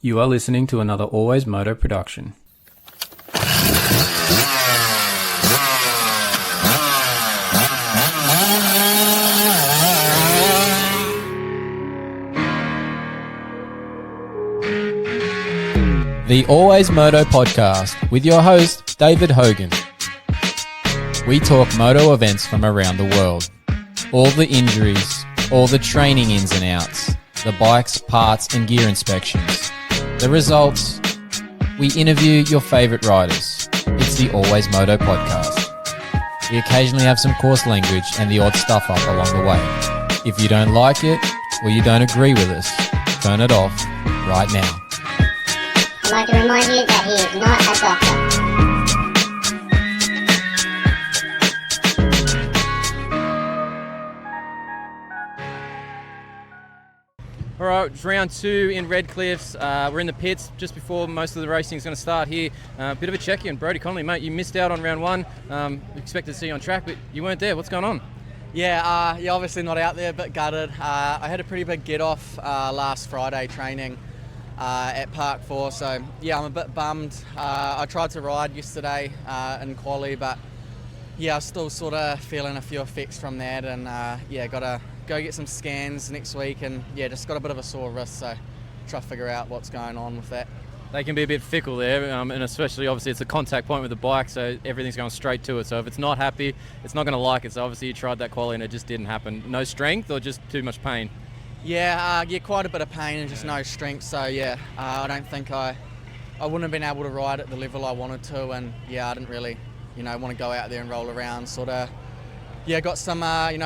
You are listening to another AlwaysMoto production. The AlwaysMoto podcast with your host, David Hogan. We talk moto events from around the world. All the injuries, all the training ins and outs, the bikes, parts and gear inspections. The results, we interview your favourite riders. It's the AlwaysMoto podcast. We occasionally have some coarse language and the odd stuff up along the way. If you don't like it, or you don't agree with us, turn it off right now. I'd like to remind you that he is not a doctor. All right, it's round 2 in Redcliffe. We're in the pits just before most of the racing is going to start here. Bit of a check-in. Brodie, Connelly, mate, you missed out on round 1. Expected to see you on track, but you weren't there. What's going on? Yeah, obviously not out there, but gutted. I had a pretty big get-off last Friday training at Park 4, so yeah, I'm a bit bummed. I tried to ride yesterday in quali, but yeah, I'm still sort of feeling a few effects from that, and yeah, got to go get some scans next week, and yeah, just got a bit of a sore wrist, so try to figure out what's going on with that. They can be a bit fickle there, and especially obviously it's a contact point with the bike, so everything's going straight to it. So if it's not happy, it's not going to like it. So obviously you tried that quali and it just didn't happen. No strength or just too much pain? Yeah, quite a bit of pain and just no strength. So yeah, I don't think I wouldn't have been able to ride at the level I wanted to, and yeah, I didn't really, want to go out there and roll around. Sort of, yeah, got some,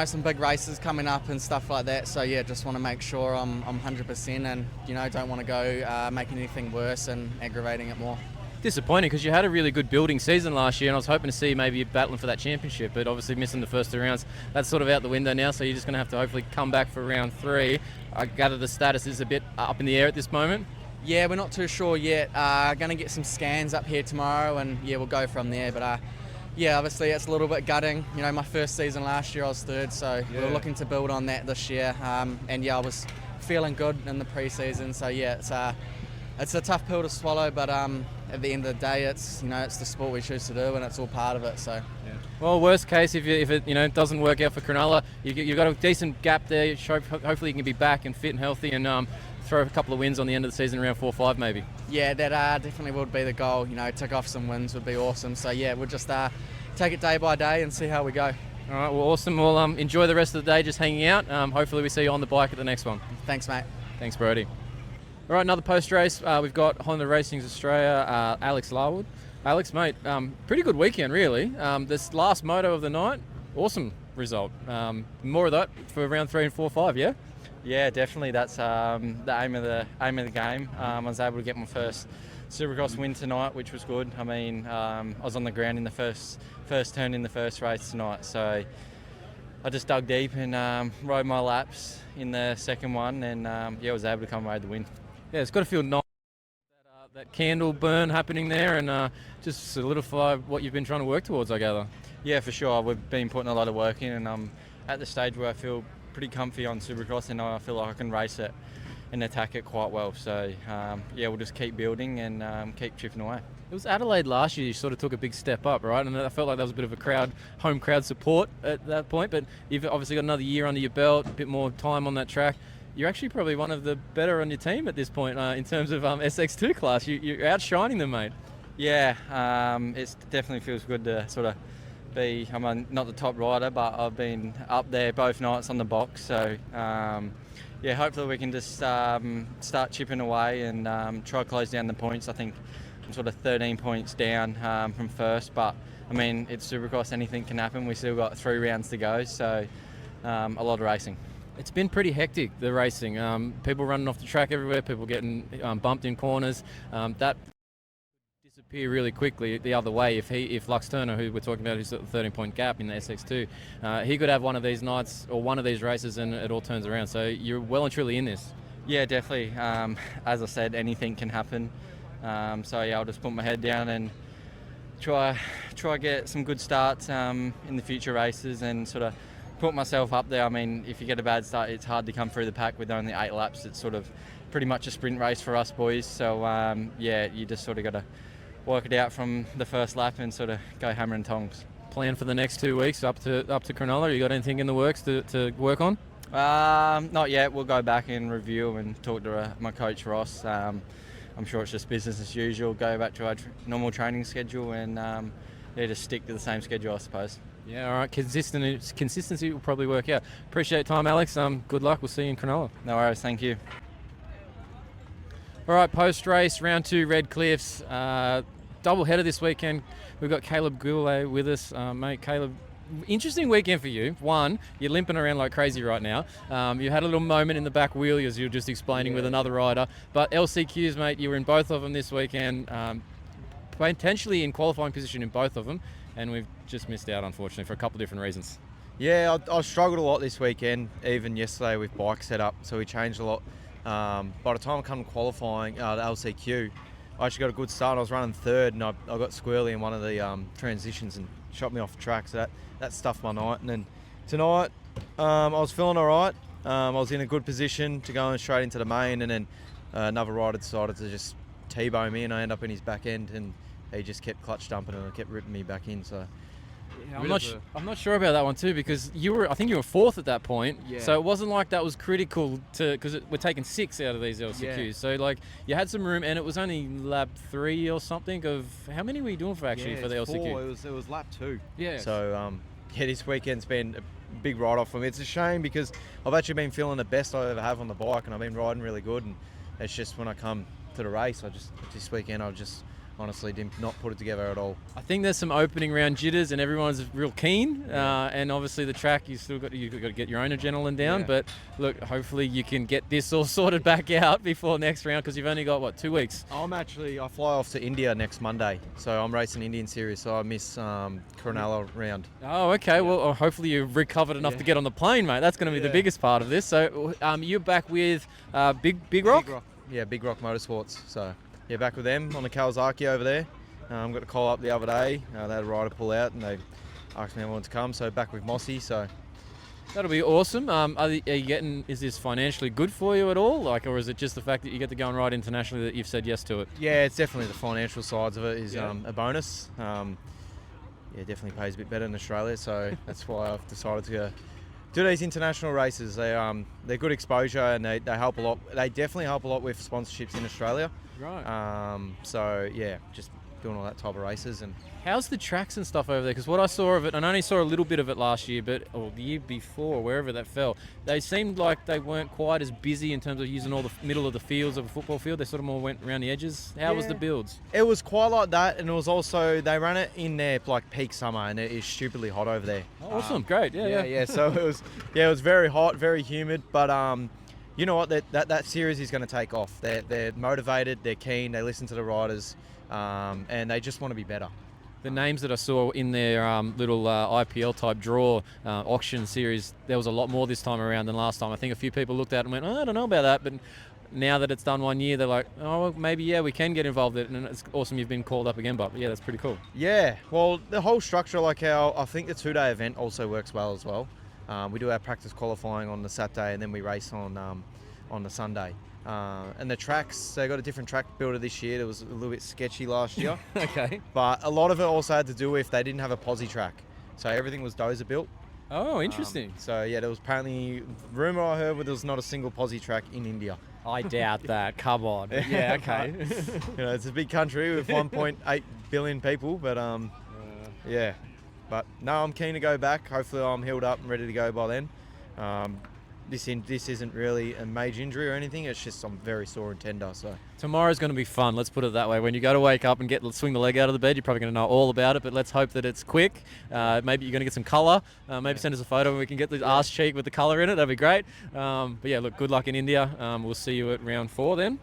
some big races coming up and stuff like that. So yeah, just want to make sure I'm 100% and, don't want to go making anything worse and aggravating it more. Disappointing because you had a really good building season last year, and I was hoping to see maybe you battling for that championship, but obviously missing the first 2 rounds. That's sort of out the window now, so you're just going to have to hopefully come back for round 3. I gather the status is a bit up in the air at this moment. Yeah, we're not too sure yet. Going to get some scans up here tomorrow, and yeah, we'll go from there. But yeah, obviously it's a little bit gutting. My first season last year I was 3rd, so yeah, we're looking to build on that this year. And yeah, I was feeling good in the pre-season, so yeah, it's a tough pill to swallow, but at the end of the day, it's it's the sport we choose to do, and it's all part of it. So, yeah. Well, worst case, if it doesn't work out for Connelly, you've got a decent gap there. Hopefully, you can be back and fit and healthy, and throw a couple of wins on the end of the season, around 4-5 maybe. Yeah, that definitely would be the goal. Tick off some wins would be awesome. So yeah, we'll just take it day by day and see how we go. All right, well, awesome. Well, enjoy the rest of the day just hanging out. Hopefully, we see you on the bike at the next one. Thanks, mate. Thanks, Brodie. All right, another post race. We've got Honda Racing's Australia, Alex Larwood. Alex, mate, pretty good weekend, really. This last moto of the night, awesome result. More of that for round 3 and 4, 5, yeah? Yeah, definitely. That's the aim of the game. I was able to get my first Supercross win tonight, which was good. I mean, I was on the ground in the first turn in the first race tonight, so I just dug deep and rode my laps in the second one, and yeah, I was able to come away with the win. Yeah, it's got to feel nice, that candle burn happening there, and just solidify what you've been trying to work towards, I gather. Yeah, for sure. We've been putting a lot of work in, and I'm at the stage where I feel pretty comfy on Supercross, and I feel like I can race it and attack it quite well. So yeah, we'll just keep building and keep chipping away. It was Adelaide last year you sort of took a big step up, right? And I felt like there was a bit of a home crowd support at that point, but you've obviously got another year under your belt, a bit more time on that track. You're actually probably one of the better on your team at this point in terms of SX2 class. You're outshining them, mate. Yeah, it definitely feels good to sort of be, not the top rider, but I've been up there both nights on the box. So yeah, hopefully we can just start chipping away and try to close down the points. I think I'm sort of 13 points down from first, but I mean, it's Supercross, anything can happen. We still got 3 rounds to go, so a lot of racing. It's been pretty hectic, the racing. People running off the track everywhere, people getting bumped in corners. That disappear really quickly the other way if Lux Turner, who we're talking about, who's got a 13-point gap in the SX2, he could have one of these nights or one of these races and it all turns around. So you're well and truly in this. Yeah, definitely. As I said, anything can happen. So yeah, I'll just put my head down and try get some good starts in the future races and sort of put myself up there. I mean, if you get a bad start, it's hard to come through the pack with only 8 laps. It's sort of pretty much a sprint race for us boys. So you just sort of got to work it out from the first lap and sort of go hammer and tongs. Plan for the next 2 weeks up to Cronulla? You got anything in the works to work on? Not yet. We'll go back and review and talk to my coach Ross. I'm sure it's just business as usual. Go back to our normal training schedule and just stick to the same schedule, I suppose. Yeah, all right. Consistency will probably work out. Appreciate your time, Alex. Good luck. We'll see you in Connelly. No worries. Thank you. All right, post-race, round 2, Redcliffe's. Double header this weekend. We've got Caleb Goullet with us. Mate, Caleb, interesting weekend for you. One, you're limping around like crazy right now. You had a little moment in the back wheel, as you were just explaining, with another rider. But LCQs, mate, you were in both of them this weekend. Potentially in qualifying position in both of them. And we've just missed out, unfortunately, for a couple of different reasons. Yeah, I struggled a lot this weekend, even yesterday with bike setup, so we changed a lot. By the time I come to qualifying, the LCQ, I actually got a good start. I was running third, and I got squirrely in one of the transitions and shot me off the track, so that stuffed my night. And then tonight, I was feeling all right. I was in a good position to go straight into the main, and then another rider decided to just T-bone me, and I ended up in his back end, and he just kept clutch dumping and kept ripping me back in. So yeah, I'm not sure about that one too, because I think you were fourth at that point. Yeah. So it wasn't like that was critical because we're taking 6 out of these LCQs. Yeah. So like you had some room, and it was only lap 3 or something. Of how many were you doing for the LCQ? 4. It was lap 2. Yeah. So this weekend's been a big ride-off for me. It's a shame because I've actually been feeling the best I ever have on the bike, and I've been riding really good. And it's just when I come to the race, this weekend I just honestly did not put it together at all. I think there's some opening round jitters, and everyone's real keen. And obviously the track, you've got to get your own adrenaline down. Yeah. But look, hopefully you can get this all sorted back out before next round, because you've only got 2 weeks. I fly off to India next Monday, so I'm racing Indian Series, so I miss Cronulla round. Oh, okay. Yeah. Well, hopefully you've recovered enough to get on the plane, mate. That's going to be the biggest part of this. So you're back with Big Rock? Big Rock. Yeah, Big Rock Motorsports. So yeah, back with them on the Kawasaki over there. Got a call up the other day. They had a rider pull out, and they asked me if I wanted to come. So back with Mossy. So that'll be awesome. Is this financially good for you at all? Or is it just the fact that you get to go and ride internationally that you've said yes to it? Yeah, it's definitely the financial sides of it is a bonus. It definitely pays a bit better in Australia. So that's why I've decided to do these international races. They're good exposure, and they help a lot. They definitely help a lot with sponsorships in Australia. Right. So yeah, just doing all that type of races. And how's the tracks and stuff over there? Because what I saw of it, and I only saw a little bit of it last year, or the year before, wherever that fell, they seemed like they weren't quite as busy in terms of using all the middle of the fields of a football field. They sort of more went around the edges. How was the builds? It was quite like that, and it was also, they ran it in there like peak summer, and it is stupidly hot over there. Oh, awesome, great, yeah. So it was very hot, very humid, but you know what? That series is going to take off. They're motivated, they're keen, they listen to the riders, and they just want to be better. The names that I saw in their little IPL type draw auction series, there was a lot more this time around than last time. I think a few people looked at it and went, I don't know about that, but now that it's done 1 year, they're like, oh, well, maybe we can get involved in it, and it's awesome you've been called up again, but yeah, that's pretty cool. Yeah, well, the whole structure, like how I think the 2-day event also works well as well. We do our practice qualifying on the Saturday, and then we race on the Sunday. And the tracks, they got a different track builder this year. It was a little bit sketchy last year. Okay. But a lot of it also had to do with they didn't have a posi track. So everything was dozer built. Oh, interesting. So yeah, there was apparently, rumour I heard, there was not a single posi track in India. I doubt that. Come on. Yeah, okay. But, it's a big country with 1.8 billion people, but yeah. But no, I'm keen to go back. Hopefully I'm healed up and ready to go by then. This isn't really a major injury or anything. It's just I'm very sore and tender. So tomorrow's going to be fun. Let's put it that way. When you go to wake up and swing the leg out of the bed, you're probably going to know all about it. But let's hope that it's quick. Maybe you're going to get some colour. Maybe send us a photo and we can get the arse cheek with the colour in it. That'd be great. But yeah, look, good luck in India. We'll see you at round 4 then.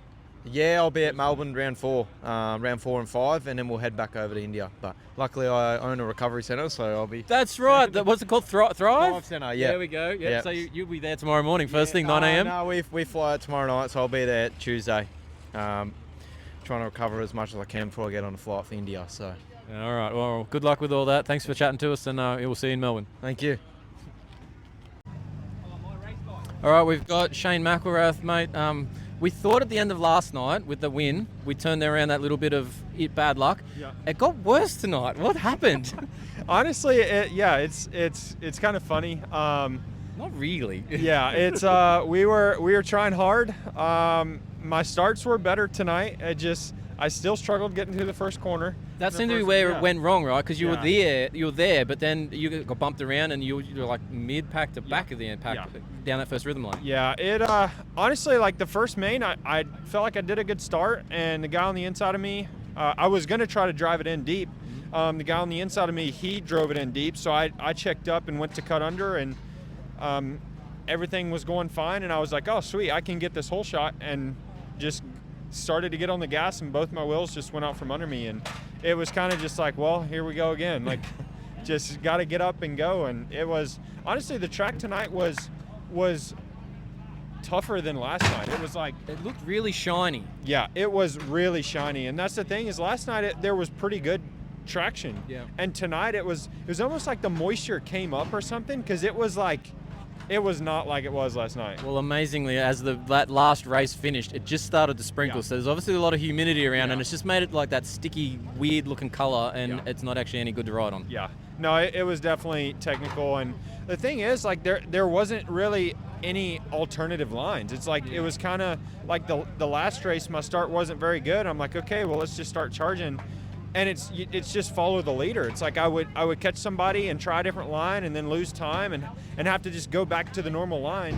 Yeah, I'll be at Melbourne round 4 and 5, and then we'll head back over to India. But luckily I own a recovery centre, so I'll be... That's right. What's it called? Thrive? Thrive Centre, yeah. There we go. Yeah. Yep. So you'll be there tomorrow morning, first thing, 9 a.m? No, we fly out tomorrow night, so I'll be there Tuesday. Trying to recover as much as I can before I get on a flight for India. So. All right. Well, good luck with all that. Thanks for chatting to us, and we'll see you in Melbourne. Thank you. All right, we've got Shane Mcelrath, mate. We thought at the end of last night with the win, we turned around that little bit of bad luck. Yeah. It got worse tonight. What happened? Honestly, it's kind of funny. Not really. Yeah, it's we were trying hard. My starts were better tonight. I still struggled getting through the first corner. That seemed to be where it went wrong, right? Because you Yeah. were there, but then you got bumped around and you were like mid-pack to back of the end pack down that first rhythm line. Yeah, it honestly, like the first main, I felt like I did a good start, and the guy on the inside of me, I was gonna try to drive it in deep. The guy on the inside of me, he drove it in deep, so I checked up and went to cut under, and everything was going fine, and I was like, oh sweet, I can get this whole shot, and just started to get on the gas, and both my wheels just went out from under me, and it was kind of just like, well, here we go again. Like, just got to get up and go. And it was honestly, the track tonight was tougher than last night. It was like, It looked really shiny. yeah, it was really shiny, and that's the thing is last night there was pretty good traction. Yeah. And tonight it was almost like the moisture came up or something, because it was not like it was last night. Well, amazingly, as that last race finished, it just started to sprinkle. Yeah. So there's obviously a lot of humidity around, Yeah. and it's just made it like that sticky, weird-looking color, and Yeah. it's not actually any good to ride on. Yeah, no, it was definitely technical, and the thing is, like, there wasn't really any alternative lines. It's like it was kind of like the last race, my start wasn't very good. I'm like, okay, well, let's just start charging, and it's just follow the leader. It's like I would catch somebody and try a different line, and then lose time and have to just go back to the normal line,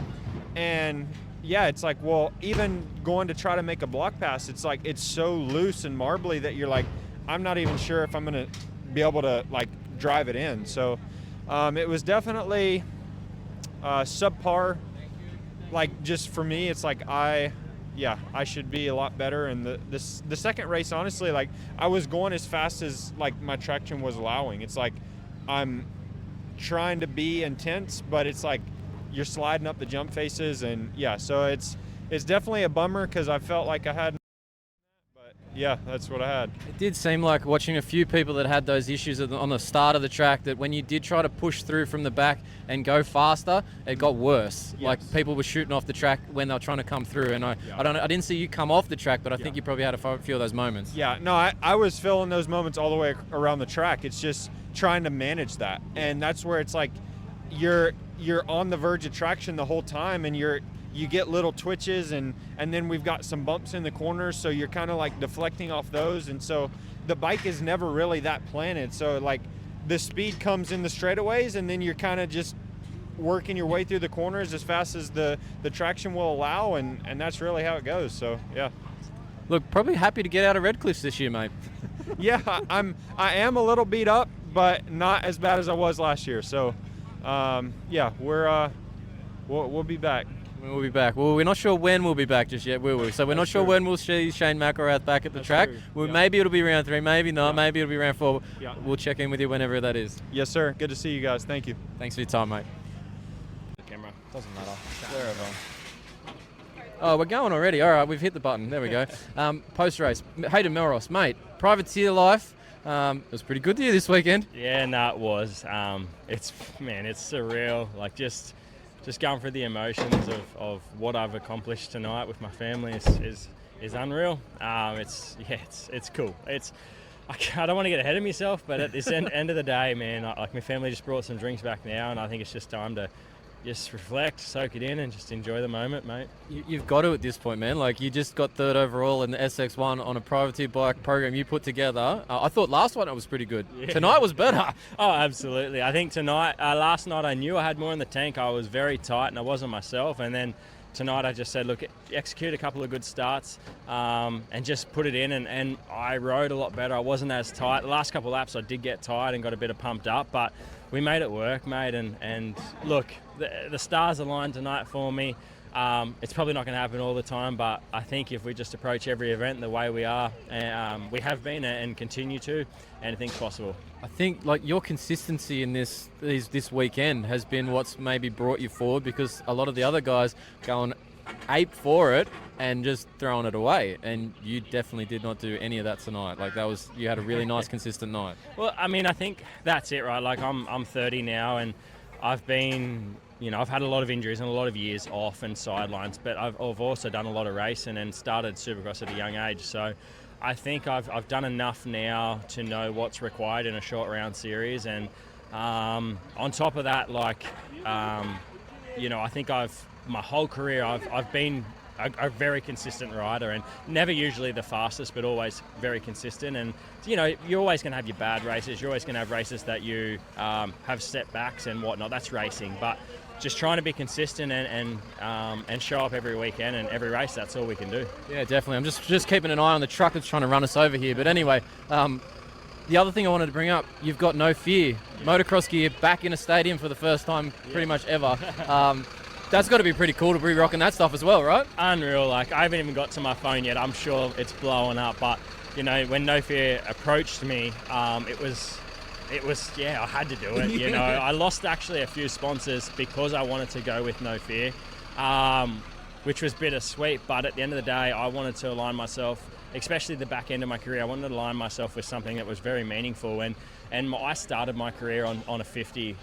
and yeah, it's like, well, even going to try to make a block pass, it's like it's so loose and marbly that you're like, I'm not even sure if I'm gonna be able to like drive it in. So it was definitely subpar. Like, just for me, it's like I should be a lot better. And the second race, honestly, like I was going as fast as like my traction was allowing. It's like I'm trying to be intense, but it's like you're sliding up the jump faces, and yeah, so it's definitely a bummer because I felt like I had. Yeah, that's what I had. It did seem like watching a few people that had those issues on the start of the track, that when you did try to push through from the back and go faster, it got worse. Yes. Like people were shooting off the track when they were trying to come through. And I didn't see you come off the track, but I think you probably had a few of those moments. Yeah, no, I was feeling those moments all the way around the track. It's just trying to manage that, and that's where it's like you're on the verge of traction the whole time, and you get little twitches, and then we've got some bumps in the corners, so you're kind of like deflecting off those, and so the bike is never really that planted. So like the speed comes in the straightaways, and then you're kind of just working your way through the corners as fast as the traction will allow, and that's really how it goes. So yeah. Look, probably happy to get out of Redcliffe this year, mate. Yeah, I am a little beat up, but not as bad as I was last year. So yeah, we'll be back. We'll be back. Well, we're not sure when we'll be back just yet, will we? So we're not sure when we'll see Shane Mcelrath back at the track. true. Well, Yeah. maybe it'll be round 3, maybe not, maybe it'll be round 4. Yeah. We'll check in with you whenever that is. Yes, sir. Good to see you guys. Thank you. Thanks for your time, mate. Camera doesn't matter. Wherever. Oh, we're going already. All right, we've hit the button. There we go. Post-race, Hayden Mellross, mate. Privateer life. It was pretty good to you this weekend. Yeah, no, it was. It's surreal. Like just going through the emotions of what I've accomplished tonight with my family is unreal. It's cool. I don't want to get ahead of myself, but at this end of the day, man, like my family just brought some drinks back now, and I think it's just time to just reflect, soak it in, and just enjoy the moment, mate. You've got to at this point, man. Like, you just got 3rd overall in the SX1 on a privateer bike program you put together. I thought last one it was pretty good. Yeah. Tonight was better. Oh, absolutely. I think last night I knew I had more in the tank. I was very tight and I wasn't myself. And then tonight I just said, look, execute a couple of good starts and just put it in. And I rode a lot better. I wasn't as tight. The last couple of laps I did get tired and got a bit of pumped up, but we made it work, mate. And look, the stars aligned tonight for me. It's probably not going to happen all the time, but I think if we just approach every event the way we are, we have been and continue to, anything's possible. I think like your consistency in this weekend has been what's maybe brought you forward, because a lot of the other guys going ape for it and just throwing it away, and you definitely did not do any of that tonight. Like you had a really nice consistent night. Well, I mean, I think that's it, right? Like I'm 30 now, and I've been I've had a lot of injuries and a lot of years off and sidelines, but I've also done a lot of racing and started Supercross at a young age. So I think I've done enough now to know what's required in a short round series. And on top of that, I think my whole career I've been a very consistent rider, and never usually the fastest, but always very consistent. And you're always going to have your bad races. You're always going to have races that you have setbacks and whatnot. That's racing, but just trying to be consistent and show up every weekend and every race. That's all we can do. Yeah, definitely. I'm just keeping an eye on the truck that's trying to run us over here. But anyway, the other thing I wanted to bring up, you've got No Fear motocross gear back in a stadium for the first time pretty much ever. That's got to be pretty cool to be rocking that stuff as well, right? Unreal. I haven't even got to my phone yet. I'm sure it's blowing up. But, when No Fear approached me, it was, I had to do it. I lost actually a few sponsors because I wanted to go with No Fear, which was bittersweet. But at the end of the day, I wanted to align myself, especially the back end of my career. I wanted to align myself with something that was very meaningful. And I started my career on a 50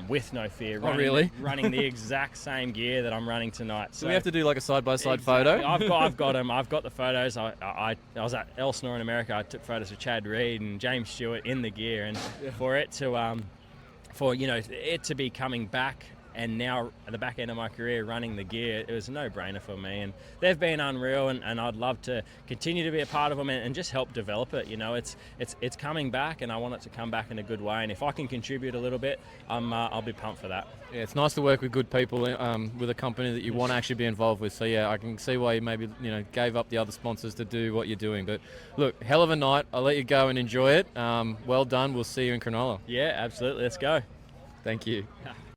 with No Fear. Running the exact same gear that I'm running tonight. So we have to do like a side-by-side photo? I've got them. I've got the photos. I was at Elsinore in America. I took photos of Chad Reed and James Stewart in the gear. And for it to, it to be coming back, and now at the back end of my career running the gear, it was a no-brainer for me. And they've been unreal, and I'd love to continue to be a part of them and just help develop it. It's coming back, and I want it to come back in a good way. And if I can contribute a little bit, I'll be pumped for that. Yeah, it's nice to work with good people with a company that you want to actually be involved with. So yeah, I can see why you maybe gave up the other sponsors to do what you're doing. But look, hell of a night. I'll let you go and enjoy it. Well done. We'll see you in Cronulla. Yeah, absolutely. Let's go. Thank you.